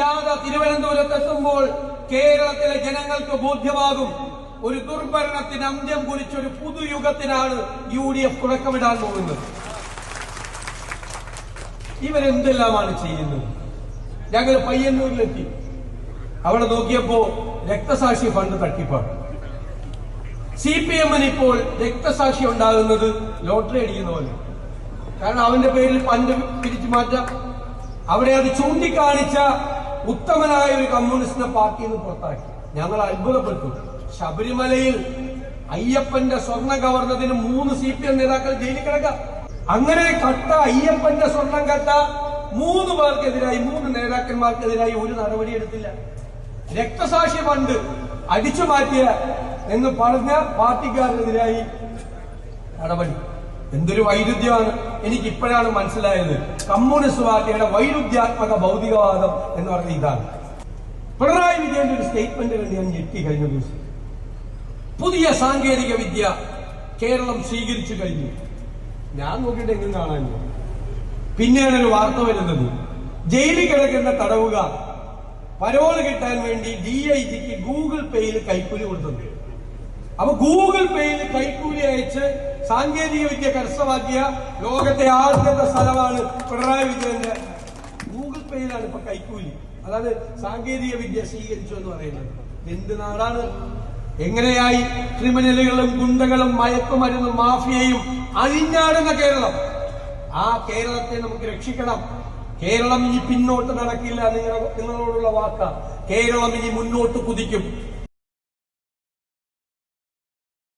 ജാഥ തിരുവനന്തപുരത്തെത്തുമ്പോൾ കേരളത്തിലെ ജനങ്ങൾക്ക് ബോധ്യമാകും ഒരു ദുർഭരണത്തിന് അന്ത്യം കുറിച്ചൊരു പുതുയുഗത്തിനാണ് UDF തുടക്കമിടാൻ പോകുന്നത്. ഇവരെന്തെല്ലാമാണ് ചെയ്യുന്നത്? ഞങ്ങൾ പയ്യന്നൂരിലെത്തി. അവിടെ നോക്കിയപ്പോ രക്തസാക്ഷി ഫണ്ട് തട്ടിപ്പാണ്. CPM ഇപ്പോൾ രക്തസാക്ഷി ഉണ്ടാകുന്നത് ലോട്ടറി അടിക്കുന്ന പോലെ. കാരണം അവന്റെ പേരിൽ ഫണ്ട് പിരിച്ചു മാറ്റാം. അവിടെ അത് ചൂണ്ടിക്കാണിച്ച ഉത്തമനായ ഒരു കമ്മ്യൂണിസ്റ്റ് പാർട്ടിയിൽ നിന്ന് പുറത്താക്കി. ഞങ്ങൾ അത്ഭുതപ്പെട്ടു. ശബരിമലയിൽ അയ്യപ്പന്റെ സ്വർണം കവർന്നതിന് 3 CPM നേതാക്കൾ ജയിലിൽ കിടക്കാം. അങ്ങനെ കട്ട അയ്യപ്പന്റെ സ്വർണം കട്ട 3 പേർക്കെതിരായി 3 നേതാക്കന്മാർക്കെതിരായി ഒരു നടപടിയെടുത്തില്ല. രക്തസാക്ഷി ഫണ്ട് അടിച്ചു മാറ്റിയ എന്ന് പറഞ്ഞ പാർട്ടിക്കാരനെതിരായി നടപടി. എന്തൊരു വൈരുദ്ധ്യമാണ്! എനിക്ക് ഇപ്പോഴാണ് മനസ്സിലായത് കമ്മ്യൂണിസ്റ്റ് പാർട്ടിയുടെ വൈരുദ്ധ്യാത്മക ഭൗതികവാദം എന്ന് പറഞ്ഞ ഇതാണ്. പിണറായി വിജയന്റെ ഒരു സ്റ്റേറ്റ്മെന്റ് കണ്ട് ഞാൻ ഞെട്ടി. കഴിഞ്ഞ ദിവസം പുതിയ സാങ്കേതിക വിദ്യ കേരളം സ്വീകരിച്ചു കഴിഞ്ഞു. ഞാൻ നോക്കിയിട്ട് എങ്ങും കാണാനില്ല. പിന്നെയാണ് ഒരു വാർത്ത വരുന്നത്, ജയിലിൽ കിടക്കുന്ന തടവുകാർ പരോള് കിട്ടാൻ വേണ്ടി DIGക്ക് ഗൂഗിൾ പേയിൽ കൈക്കൂലി കൊടുത്തത്. അപ്പൊ ഗൂഗിൾ പേയിൽ കൈക്കൂലി അയച്ച് സാങ്കേതിക വിദ്യ കരസ്ഥമാക്കിയ ലോകത്തെ ആദ്യത്തെ സ്ഥലമാണ് പിണറായി വിജയന്റെ. ഗൂഗിൾ പേയിലാണ് ഇപ്പൊ കൈക്കൂലി. അതായത് സാങ്കേതിക വിദ്യ സ്വീകരിച്ചു എന്ന് പറയുന്നത്. എന്ത് നാടാണ്! എങ്ങനെയായി ക്രിമിനലുകളും ഗുണ്ടകളും മയക്കുമരുന്നും മാഫിയയും അഴിഞ്ഞാടുന്ന കേരളം! ആ കേരളത്തെ നമുക്ക് രക്ഷിക്കണം. കേരളം ഇനി പിന്നോട്ട് നടക്കില്ല. നിങ്ങളോടുള്ള വാക്ക. കേരളം ഇനി മുന്നോട്ട് കുതിക്കും.